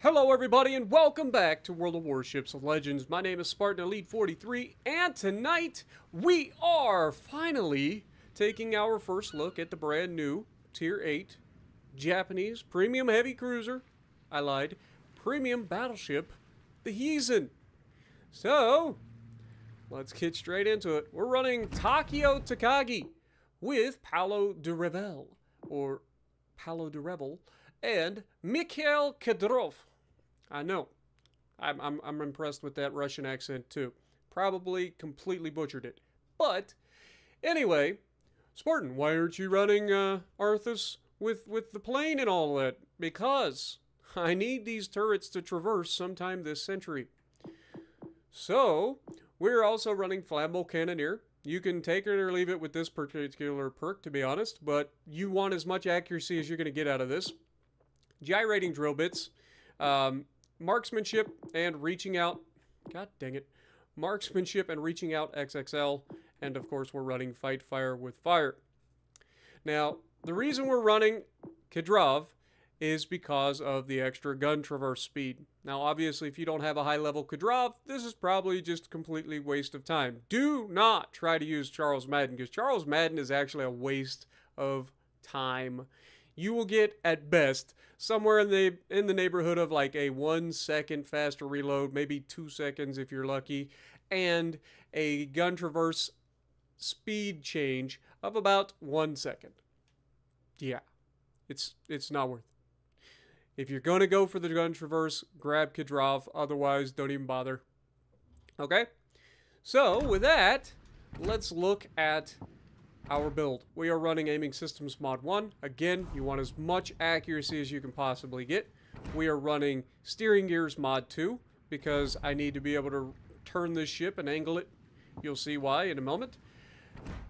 Hello everybody and welcome back to World of Warships Legends. My name is Spartan Elite 43 and tonight we are finally taking our first look at the brand new Tier 8 Japanese Premium Heavy Cruiser, I lied, Premium Battleship, the Hizen. So, let's get straight into it. We're running Takeo Takagi with Paolo de Rebel, or Paolo de Rebel, and Mikhail Kedrov. I know. I'm impressed with that Russian accent too. Probably completely butchered it. But anyway, Spartan, why aren't you running Arthas with the plane and all that? Because I need these turrets to traverse sometime this century. So we're also running Flammable Cannoneer. You can take it or leave it with this particular perk, to be honest, but you want as much accuracy as you're going to get out of this. Gyrating drill bits, marksmanship and reaching out, god dang it, marksmanship and reaching out XXL, and of course we're running fight fire with fire. Now, the reason we're running Kedrov is because of the extra gun traverse speed. Now, obviously, if you don't have a high-level Kedrov, this is probably just completely waste of time. Do not try to use Charles Madden, because Charles Madden is actually a waste of time. You will get, at best, somewhere in the neighborhood of like a 1 second faster reload, maybe 2 seconds if you're lucky, and a gun traverse speed change of about 1 second. Yeah, it's not worth it. If you're going to go for the gun traverse, grab Kedrov, otherwise don't even bother. Okay? So, with that, let's look at our build. We are running Aiming Systems Mod 1. Again, you want as much accuracy as you can possibly get. We are running Steering Gears Mod 2 because I need to be able to turn this ship and angle it. You'll see why in a moment.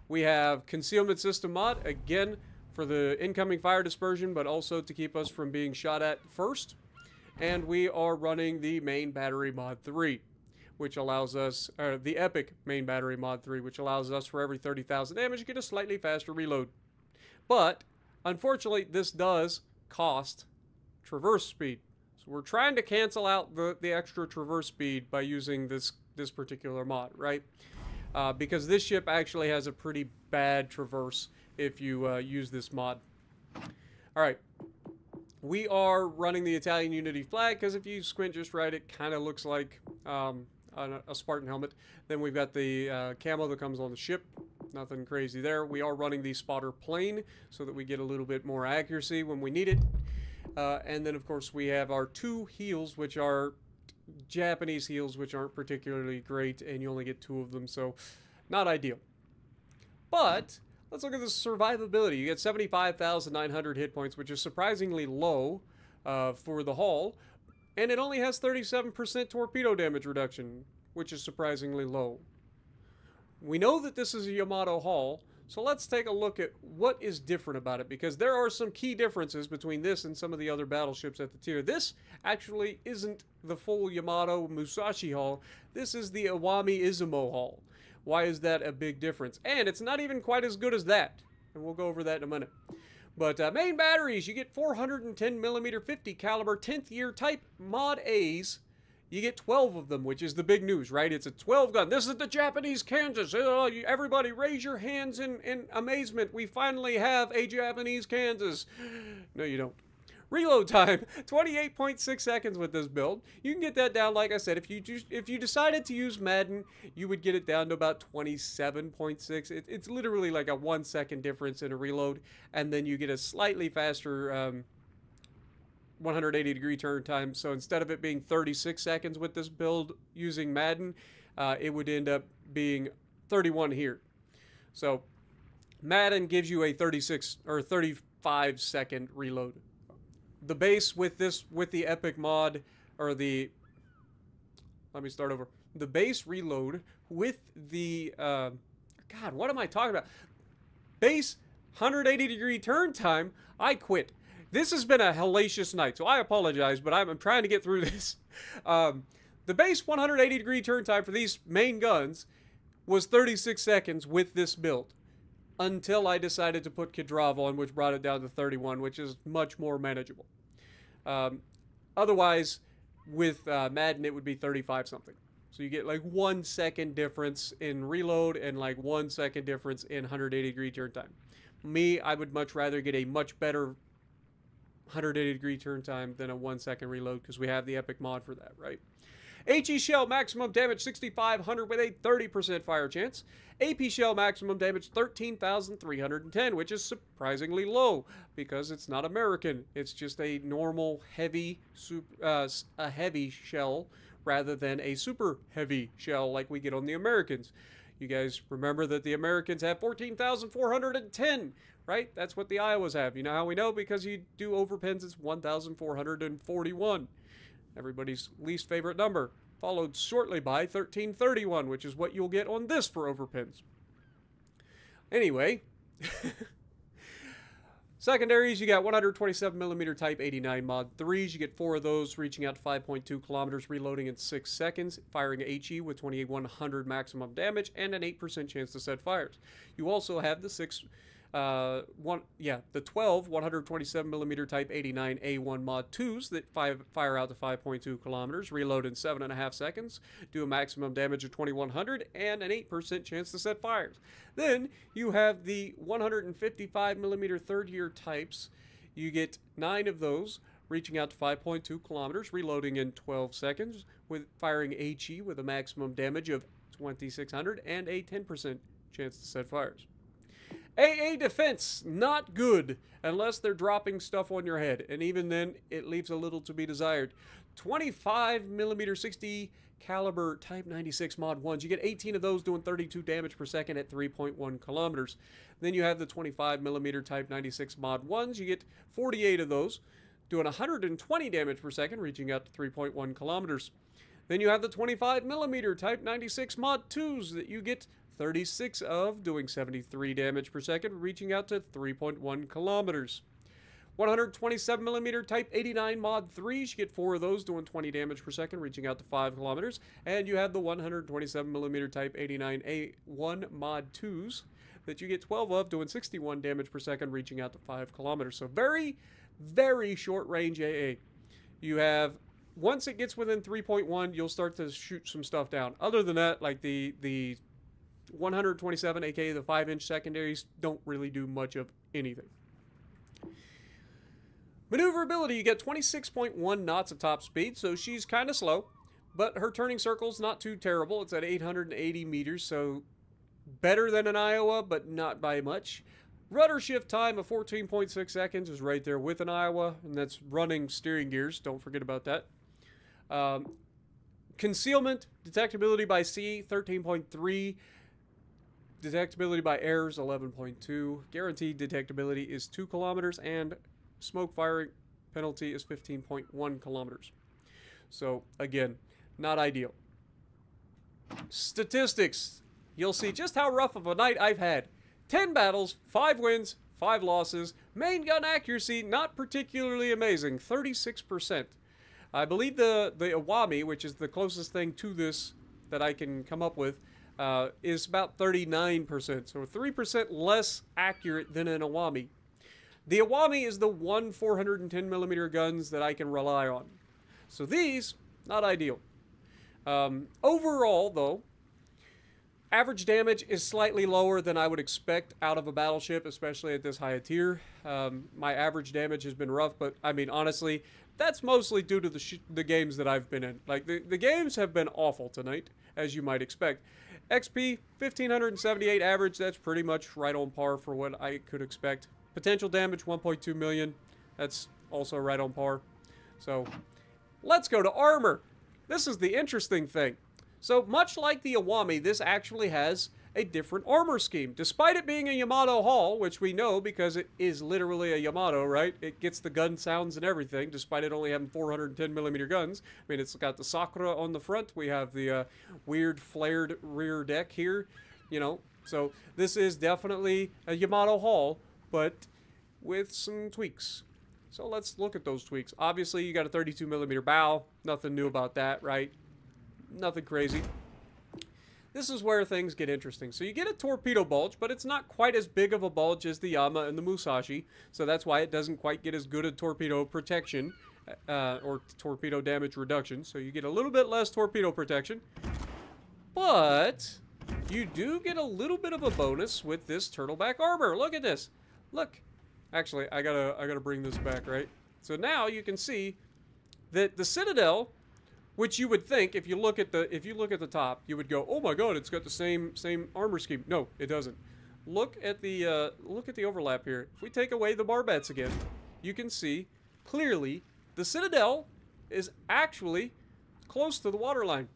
We have Concealment System Mod, again, for the incoming fire dispersion, but also to keep us from being shot at first. And we are running the Main Battery Mod 3. Which allows us, the Epic Main Battery Mod 3, which allows us for every 30,000 damage to get a slightly faster reload. But, unfortunately, this does cost traverse speed. So we're trying to cancel out the extra traverse speed by using this particular mod, right? Because this ship actually has a pretty bad traverse if you use this mod. Alright. We are running the Italian Unity flag, because if you squint just right, it kind of looks like a Spartan helmet. Then we've got the camo that comes on the ship. Nothing crazy there. We are running the spotter plane so that we get a little bit more accuracy when we need it. And then, of course, we have our two heals, which are Japanese heals, which aren't particularly great, and you only get 2 of them, so not ideal. But let's look at the survivability. You get 75,900 hit points, which is surprisingly low for the hull. And it only has 37% torpedo damage reduction, which is surprisingly low. We know that this is a Yamato hull, so let's take a look at what is different about it, because there are some key differences between this and some of the other battleships at the tier. This actually isn't the full Yamato Musashi hull. This is the Iwami Izumo hull. Why is that a big difference? And it's not even quite as good as that, and we'll go over that in a minute. But main batteries, you get 410mm 50 caliber 10th year type mod A's. You get 12 of them, which is the big news, right? It's a 12 gun. This is the Japanese Kansas. Everybody raise your hands in amazement. We finally have a Japanese Kansas. No, you don't. Reload time, 28.6 seconds with this build. You can get that down, like I said, if you decided to use Madden, you would get it down to about 27.6. It's literally like a 1 second difference in a reload, and then you get a slightly faster 180-degree turn time. So instead of it being 36 seconds with this build using Madden, it would end up being 31 here. So Madden gives you a 36 or 35 second reload. The base with the Epic mod, or the, let me start over. The base reload with the, God, what am I talking about? Base 180-degree turn time, I quit. This has been a hellacious night, so I apologize, but I'm trying to get through this. The base 180-degree turn time for these main guns was 36 seconds with this build. until I decided to put Kedrov on, which brought it down to 31, which is much more manageable. Otherwise, with Madden, it would be 35 something. So you get like 1 second difference in reload and like 1 second difference in 180-degree turn time. Me, I would much rather get a much better 180-degree turn time than a 1 second reload because we have the epic mod for that, right? HE shell maximum damage 6,500 with a 30% fire chance. AP shell maximum damage 13,310, which is surprisingly low because it's not American. It's just a normal heavy, a heavy shell rather than a super heavy shell like we get on the Americans. You guys remember that the Americans have 14,410, right? That's what the Iowas have. You know how we know? Because you do overpins, it's 1,441. Everybody's least favorite number, followed shortly by 1331, which is what you'll get on this for overpins. Anyway, secondaries, you got 127mm Type 89 Mod 3s. You get 4 of those, reaching out to 5.2 kilometers, reloading in 6 seconds, firing HE with 2,100 maximum damage, and an 8% chance to set fires. You also have the 12 127mm Type 89 A1 Mod 2s that fire out to 5.2 kilometers, reload in 7.5 seconds, do a maximum damage of 2,100, and an 8% chance to set fires. Then you have the 155mm third year types. You get 9 of those, reaching out to 5.2 kilometers, reloading in 12 seconds, with firing HE with a maximum damage of 2,600 and a 10% chance to set fires. AA defense, not good, unless they're dropping stuff on your head, and even then, it leaves a little to be desired. 25mm 60 caliber Type 96 Mod 1s. You get 18 of those doing 32 damage per second at 3.1 kilometers. Then you have the 25mm Type 96 Mod 1s. You get 48 of those doing 120 damage per second, reaching out to 3.1 kilometers. Then you have the 25mm Type 96 Mod 2s that you get 36 of, doing 73 damage per second, reaching out to 3.1 kilometers. 127mm Type 89 Mod 3s, you get 4 of those, doing 20 damage per second, reaching out to 5 kilometers. And you have the 127mm Type 89 A1 Mod 2s that you get 12 of, doing 61 damage per second, reaching out to 5 kilometers. So very, very short range AA. You have, once it gets within 3.1, you'll start to shoot some stuff down. Other than that, like the 127, aka the 5-inch secondaries, don't really do much of anything. Maneuverability, you get 26.1 knots of top speed, so she's kind of slow, but her turning circle's not too terrible. It's at 880 meters, so better than an Iowa, but not by much. Rudder shift time of 14.6 seconds is right there with an Iowa, and that's running steering gears. Don't forget about that. Concealment, detectability by sea, 13.3. Detectability by air is 11.2. Guaranteed detectability is 2 kilometers, and smoke firing penalty is 15.1 kilometers. So, again, not ideal. Statistics. You'll see just how rough of a night I've had. 10 battles, 5 wins, 5 losses. Main gun accuracy, not particularly amazing, 36%. I believe the Awami, which is the closest thing to this that I can come up with, is about 39%, so 3% less accurate than an Awami. The Awami is the 1 410mm guns that I can rely on. So these, not ideal. Overall, though, average damage is slightly lower than I would expect out of a battleship, especially at this high a tier. My average damage has been rough, but I mean, honestly, that's mostly due to the games that I've been in. Like, the games have been awful tonight, as you might expect. XP, 1,578 average. That's pretty much right on par for what I could expect. Potential damage, 1.2 million. That's also right on par. So, let's go to armor. This is the interesting thing. So, much like the Awami, this actually has a different armor scheme. Despite it being a Yamato hull, which we know because it is literally a Yamato, right? It gets the gun sounds and everything, despite it only having 410mm guns. I mean, it's got the Sakura on the front. We have the weird flared rear deck here, you know. So this is definitely a Yamato hull, but with some tweaks. So let's look at those tweaks. Obviously, you got a 32mm bow. Nothing new about that, right? Nothing crazy. This is where things get interesting. So you get a torpedo bulge, but it's not quite as big of a bulge as the Yama and the Musashi. So that's why it doesn't quite get as good a torpedo protection or torpedo damage reduction. So you get a little bit less torpedo protection. But you do get a little bit of a bonus with this turtleback armor. Look at this. Look. Actually, I gotta bring this back, right? So now you can see that the Citadel, which you would think if you look at the top, you would go, "Oh my God, it's got the same armor scheme." No, it doesn't. Look at the overlap here. If we take away the barbets again, you can see clearly the Citadel is actually close to the waterline.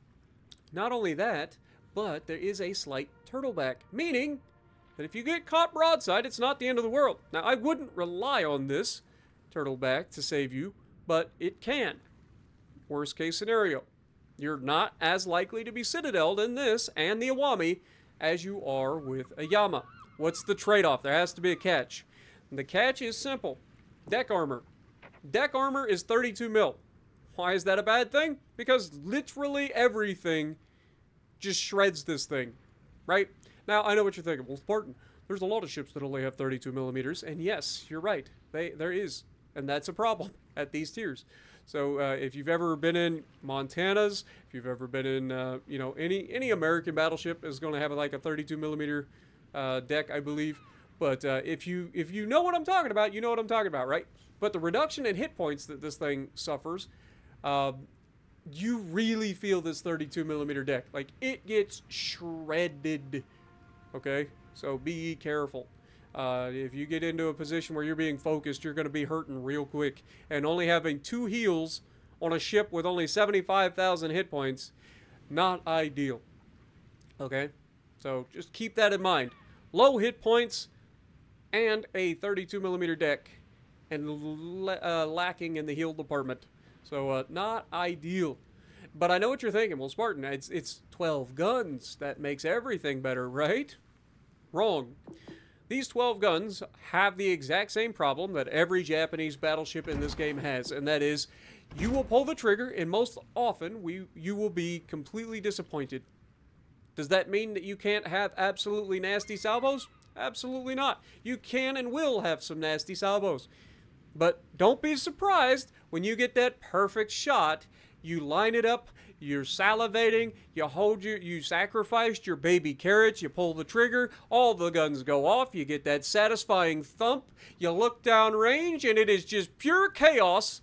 Not only that, but there is a slight turtleback, meaning that if you get caught broadside, it's not the end of the world. Now, I wouldn't rely on this turtleback to save you, but it can. Worst case scenario. You're not as likely to be citadeled in this and the Iwami as you are with a Yama. What's the trade-off? There has to be a catch. And the catch is simple. Deck armor. Deck armor is 32 mil. Why is that a bad thing? Because literally everything just shreds this thing, right? Now, I know what you're thinking. Well, Spartan, there's a lot of ships that only have 32 millimeters, and yes, you're right. There is, and that's a problem at these tiers. So if you've ever been in Montana's, if you've ever been in, you know, any American battleship is going to have like a 32 millimeter deck, I believe. But if you know what I'm talking about, you know what I'm talking about, right? But the reduction in hit points that this thing suffers, you really feel this 32 millimeter deck. Like, it gets shredded. Okay, so be careful. If you get into a position where you're being focused, you're going to be hurting real quick. And only having 2 heals on a ship with only 75,000 hit points, not ideal. Okay, so just keep that in mind. Low hit points and a 32 millimeter deck, and lacking in the heal department. So not ideal. But I know what you're thinking. Well, Spartan, it's 12 guns. That makes everything better, right? Wrong. These 12 guns have the exact same problem that every Japanese battleship in this game has, and that is, you will pull the trigger, and most often, you will be completely disappointed. Does that mean that you can't have absolutely nasty salvos? Absolutely not. You can and will have some nasty salvos. But don't be surprised when you get that perfect shot. You line it up, you're salivating, you sacrificed your baby carrots, you pull the trigger, all the guns go off, you get that satisfying thump, you look down range, and it is just pure chaos.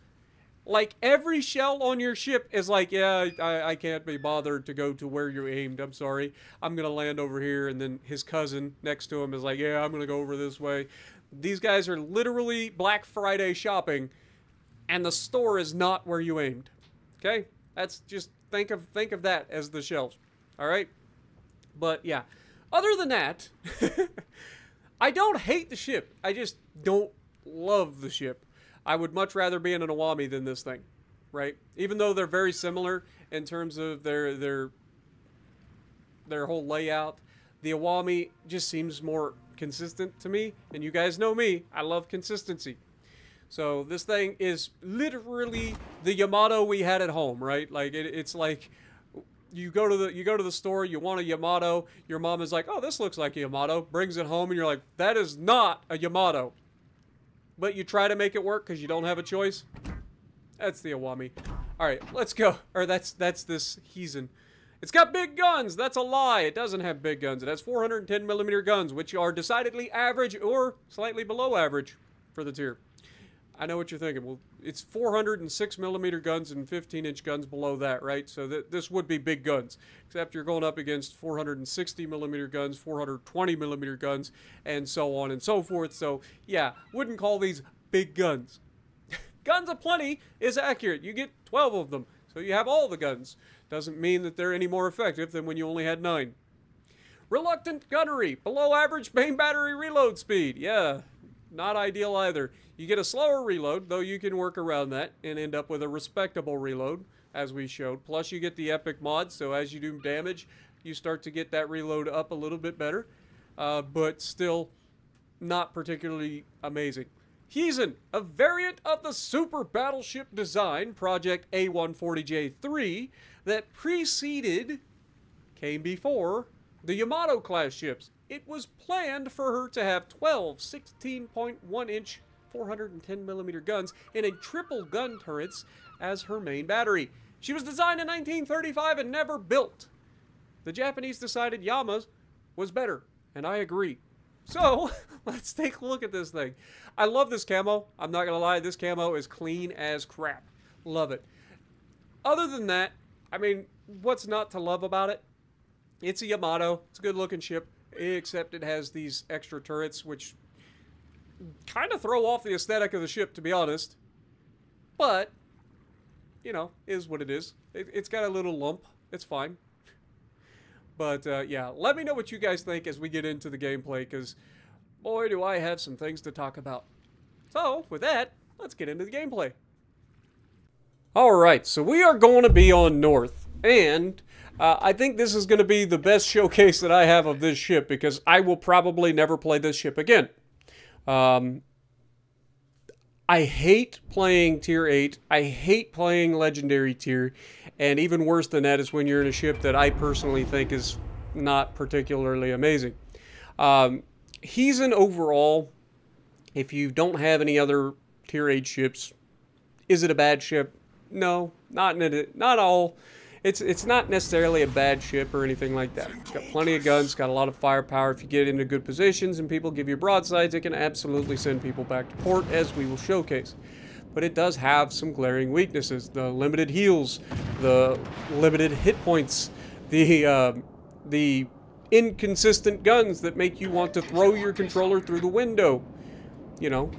Like, every shell on your ship is like, yeah, I can't be bothered to go to where you aimed, I'm sorry. I'm going to land over here, and then his cousin next to him is like, yeah, I'm going to go over this way. These guys are literally Black Friday shopping, and the store is not where you aimed. Okay? That's just, think of that as the shells. Alright? But, yeah. Other than that, I don't hate the ship. I just don't love the ship. I would much rather be in an Iwami than this thing. Right? Even though they're very similar in terms of their whole layout, the Iwami just seems more consistent to me. And you guys know me. I love consistency. So this thing is literally the Yamato we had at home, right? Like it's like you go to the store, you want a Yamato, your mom is like, "Oh, this looks like a Yamato," brings it home, and you're like, "That is not a Yamato." But you try to make it work because you don't have a choice. That's the Iwami. All right, let's go. Or that's this Hizen. It's got big guns. That's a lie. It doesn't have big guns. It has 410 millimeter guns, which are decidedly average or slightly below average for the tier. I know what you're thinking. Well, it's 406 millimeter guns and 15-inch guns below that, right? So this would be big guns, except you're going up against 460 millimeter guns, 420 millimeter guns, and so on and so forth. So yeah, wouldn't call these big guns. Guns aplenty is accurate. You get 12 of them, so you have all the guns. Doesn't mean that they're any more effective than when you only had 9. Reluctant gunnery, below average main battery reload speed. Yeah, not ideal either. You get a slower reload, though you can work around that and end up with a respectable reload, as we showed. Plus, you get the epic mod, so as you do damage, you start to get that reload up a little bit better, but still not particularly amazing. Hizen, a variant of the super battleship design, Project A140J3, that came before the Yamato class ships. It was planned for her to have 12 16.1-inch 410mm guns and a triple gun turrets as her main battery. She was designed in 1935 and never built. The Japanese decided Yama's was better, and I agree. So, let's take a look at this thing. I love this camo. I'm not going to lie, this camo is clean as crap. Love it. Other than that, I mean, what's not to love about it? It's a Yamato. It's a good-looking ship, except it has these extra turrets, which kind of throw off the aesthetic of the ship, to be honest. But, you know, is what it is. It's got a little lump. It's fine. But, yeah, let me know what you guys think as we get into the gameplay, because, boy, do I have some things to talk about. So, with that, let's get into the gameplay. Alright, so we are going to be on North, and I think this is going to be the best showcase that I have of this ship, because I will probably never play this ship again. I hate playing Tier 8, I hate playing Legendary Tier, and even worse than that is when you're in a ship that I personally think is not particularly amazing. Hizen overall, if you don't have any other Tier 8 ships, is it a bad ship? No, not all. It's not necessarily a bad ship or anything like that. It's got plenty of guns, got a lot of firepower. If you get into good positions and people give you broadsides, it can absolutely send people back to port, as we will showcase. But it does have some glaring weaknesses. The limited heals, the limited hit points, the inconsistent guns that make you want to throw your controller through the window. You know,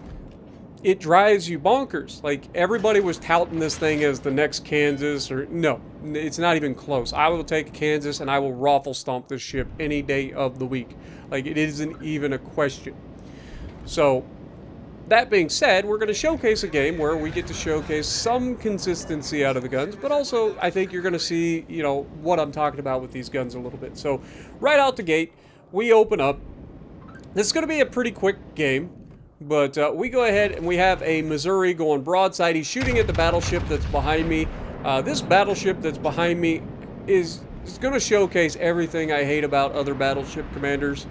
it drives you bonkers. Like, everybody was touting this thing as the next Kansas, or no, it's not even close. I will take Kansas and I will raffle stomp this ship any day of the week. Like, it isn't even a question. So, that being said, we're going to showcase a game where we get to showcase some consistency out of the guns, but also I think you're going to see, you know, what I'm talking about with these guns a little bit. So, right out the gate, we open up. This is going to be a pretty quick game. But we go ahead and we have a Missouri going broadside. He's shooting at the battleship that's behind me. This battleship that's behind me is going to showcase everything I hate about other battleship commanders.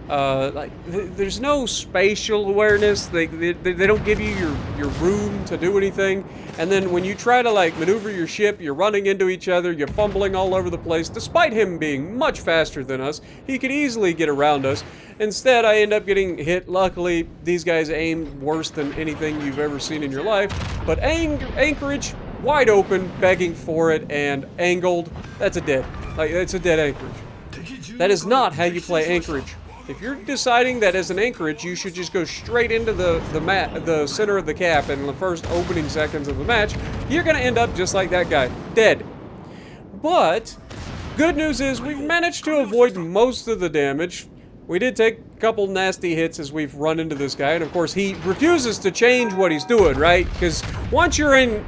There's no spatial awareness. They don't give you your room to do anything. And then when you try to, like, maneuver your ship, you're running into each other, you're fumbling all over the place. Despite him being much faster than us, he could easily get around us. Instead, I end up getting hit. Luckily, these guys aim worse than anything you've ever seen in your life. But Anchorage, wide open, begging for it, and angled. That's a dead. Like, it's a dead Anchorage. That is not how you play Anchorage. If you're deciding that as an Anchorage, you should just go straight into the center of the cap in the first opening seconds of the match, you're going to end up just like that guy, dead. But, good news is we've managed to avoid most of the damage. We did take a couple nasty hits as we've run into this guy, and of course he refuses to change what he's doing, right? Because once you're in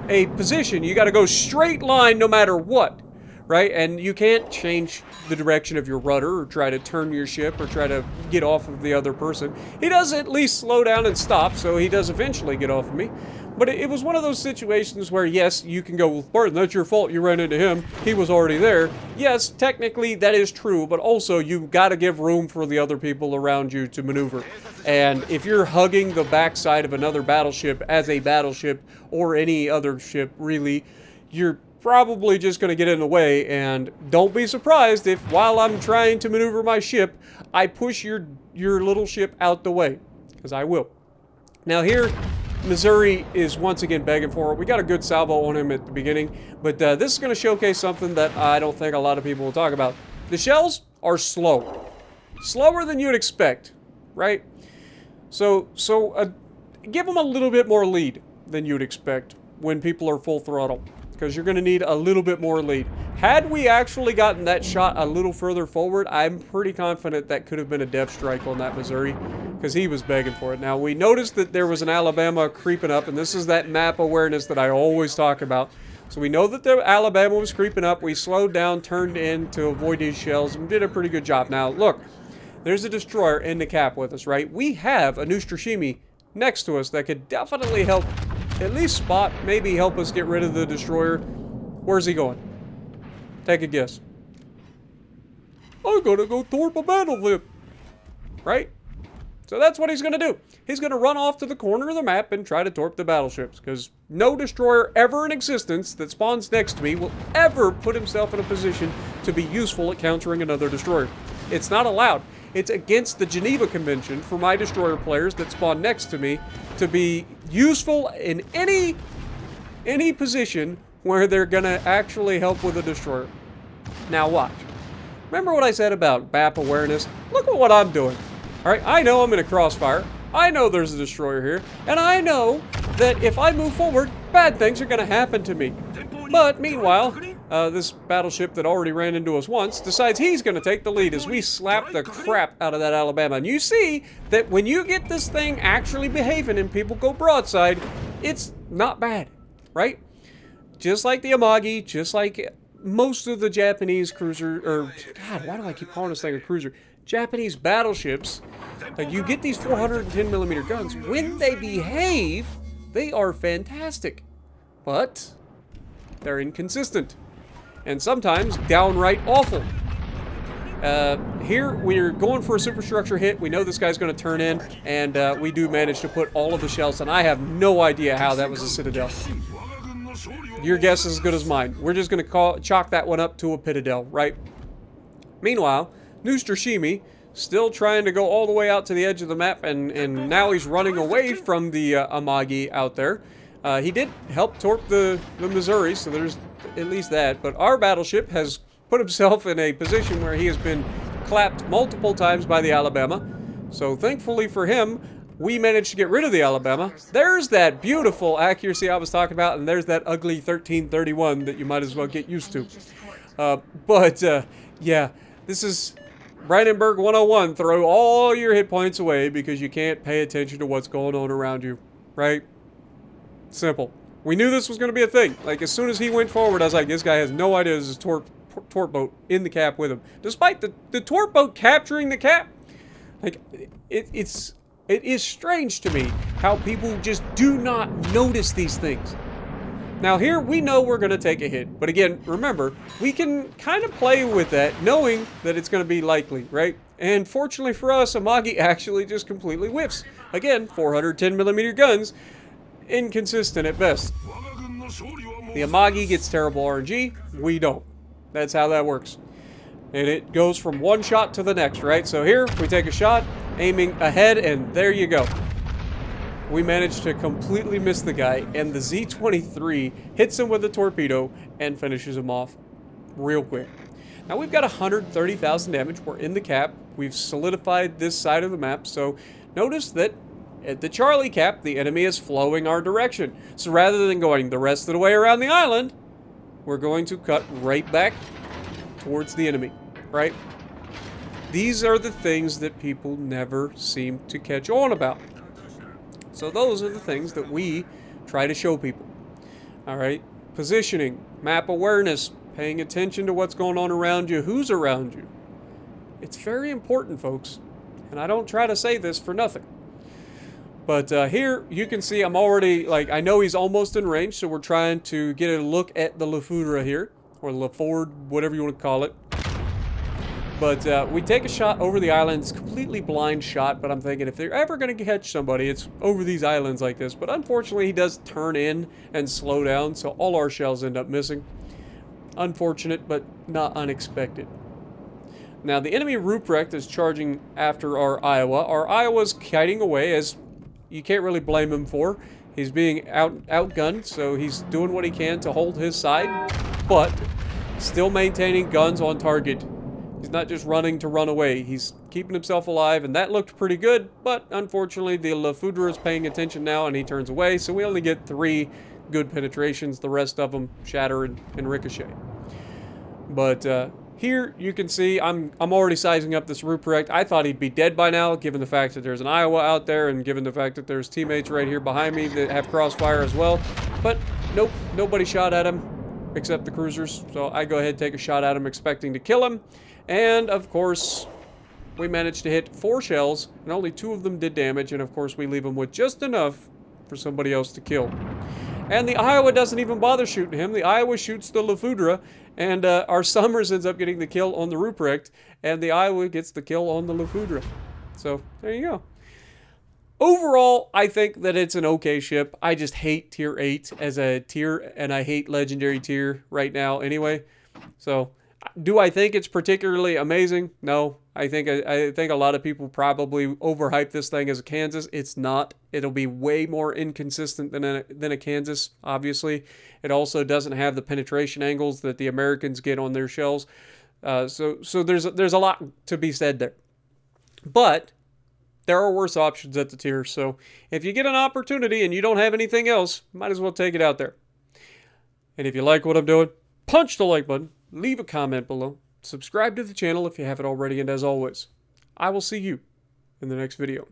a position, you got to go straight line no matter what. Right? And you can't change the direction of your rudder or try to turn your ship or try to get off of the other person. He does at least slow down and stop, so he does eventually get off of me. But it was one of those situations where, yes, you can go, well, Barton, that's your fault, you ran into him, he was already there. Yes, technically that is true, but also you've got to give room for the other people around you to maneuver. And if you're hugging the backside of another battleship as a battleship, or any other ship, really, you're probably just going to get in the way, and don't be surprised if while I'm trying to maneuver my ship, I push your little ship out the way, because I will. Now here, Missouri is once again begging for it. We got a good salvo on him at the beginning, but this is going to showcase something that I don't think a lot of people will talk about. The shells are slow. Slower than you'd expect, right? So give them a little bit more lead than you'd expect when people are full throttle, because you're going to need a little bit more lead. Had we actually gotten that shot a little further forward, I'm pretty confident that could have been a depth strike on that Missouri, because he was begging for it. Now, we noticed that there was an Alabama creeping up, and this is that map awareness that I always talk about. So we know that the Alabama was creeping up. We slowed down, turned in to avoid these shells, and did a pretty good job. Now, look, there's a destroyer in the cap with us, right? We have a Neustrashimi next to us that could definitely help at least spot, maybe help us get rid of the destroyer. Where's he going? Take a guess. I'm gonna go torp a battleship. Right? So that's what he's going to do. He's going to run off to the corner of the map and try to torp the battleships, because no destroyer ever in existence that spawns next to me will ever put himself in a position to be useful at countering another destroyer. It's not allowed. It's against the Geneva Convention for my destroyer players that spawn next to me to be useful in any position where they're going to actually help with a destroyer. Now watch. Remember what I said about map awareness? Look at what I'm doing. Alright, I know I'm in a crossfire. I know there's a destroyer here. And I know that if I move forward, bad things are going to happen to me. But meanwhile, this battleship that already ran into us once decides he's going to take the lead as we slap the crap out of that Alabama. And you see that when you get this thing actually behaving and people go broadside, it's not bad, right? Just like the Amagi, just like most of the Japanese cruiser, or God, why do I keep calling this thing a cruiser? Japanese battleships, like you get these 410mm guns. When they behave, they are fantastic, but they're inconsistent and sometimes downright awful. Here we're going for a superstructure hit. We know this guy's going to turn in, and we do manage to put all of the shells, and I have no idea how that was a citadel. Your guess is as good as mine. We're just going to chalk that one up to a pitadel, right? Meanwhile, Nustrashimi still trying to go all the way out to the edge of the map, and now he's running away from the Amagi out there. He did help torp the Missouri, so there's at least that. But our battleship has put himself in a position where he has been clapped multiple times by the Alabama. So thankfully for him, we managed to get rid of the Alabama. There's that beautiful accuracy I was talking about, and there's that ugly 1331 that you might as well get used to. Yeah, this is Brandenburg 101. Throw all your hit points away because you can't pay attention to what's going on around you, right? Simple. We knew this was going to be a thing. Like, as soon as he went forward, I was like, this guy has no idea there's a torp boat in the cap with him. Despite the torp boat capturing the cap, like, it is strange to me how people just do not notice these things. Now here, we know we're going to take a hit. But again, remember, we can kind of play with that, knowing that it's going to be likely, right? And fortunately for us, Amagi actually just completely whiffs. Again, 410mm guns, inconsistent at best. The Amagi gets terrible RNG, we don't. That's how that works. And it goes from one shot to the next, right? So here, we take a shot, aiming ahead, and there you go. We managed to completely miss the guy, and the Z-23 hits him with a torpedo and finishes him off real quick. Now we've got 130,000 damage. We're in the cap. We've solidified this side of the map, so notice that at the Charlie cap, the enemy is flowing our direction. So rather than going the rest of the way around the island, we're going to cut right back towards the enemy, right? These are the things that people never seem to catch on about. So those are the things that we try to show people. All right, positioning, map awareness, paying attention to what's going on around you, who's around you. It's very important, folks. And I don't try to say this for nothing. But here, you can see I'm already, like, I know he's almost in range, so we're trying to get a look at the Le Foudre here, or Le Ford, whatever you want to call it. But we take a shot over the island. It's a completely blind shot, but I'm thinking if they're ever going to catch somebody, it's over these islands like this. But unfortunately, he does turn in and slow down, so all our shells end up missing. Unfortunate, but not unexpected. Now, the enemy Ruprecht is charging after our Iowa. Our Iowa's kiting away, as you can't really blame him for. He's being outgunned, so he's doing what he can to hold his side, but still maintaining guns on target. He's not just running to run away. He's keeping himself alive, and that looked pretty good, but unfortunately, the Le Foudre is paying attention now, and he turns away, so we only get 3 good penetrations. The rest of them shatter and ricochet. But here, you can see, I'm already sizing up this Ruprecht. I thought he'd be dead by now, given the fact that there's an Iowa out there, and given the fact that there's teammates right here behind me that have crossfire as well. But nope, nobody shot at him, except the cruisers. So I go ahead and take a shot at him, expecting to kill him. And, of course, we managed to hit 4 shells, and only 2 of them did damage, and, of course, we leave him with just enough for somebody else to kill. And the Iowa doesn't even bother shooting him. The Iowa shoots the Le Foudre, and our Summers ends up getting the kill on the Ruprecht, and the Iowa gets the kill on the Le Foudre. So, there you go. overall, I think that it's an okay ship. I just hate tier 8 as a tier, and I hate legendary tier right now anyway. So, do I think it's particularly amazing? No. I think a lot of people probably overhype this thing as a Kansas. It's not. It'll be way more inconsistent than a Kansas, obviously. It also doesn't have the penetration angles that the Americans get on their shells. So there's a lot to be said there. But there are worse options at the tier. So if you get an opportunity and you don't have anything else, might as well take it out there. And if you like what I'm doing, punch the like button, leave a comment below, subscribe to the channel if you haven't already, and as always, I will see you in the next video.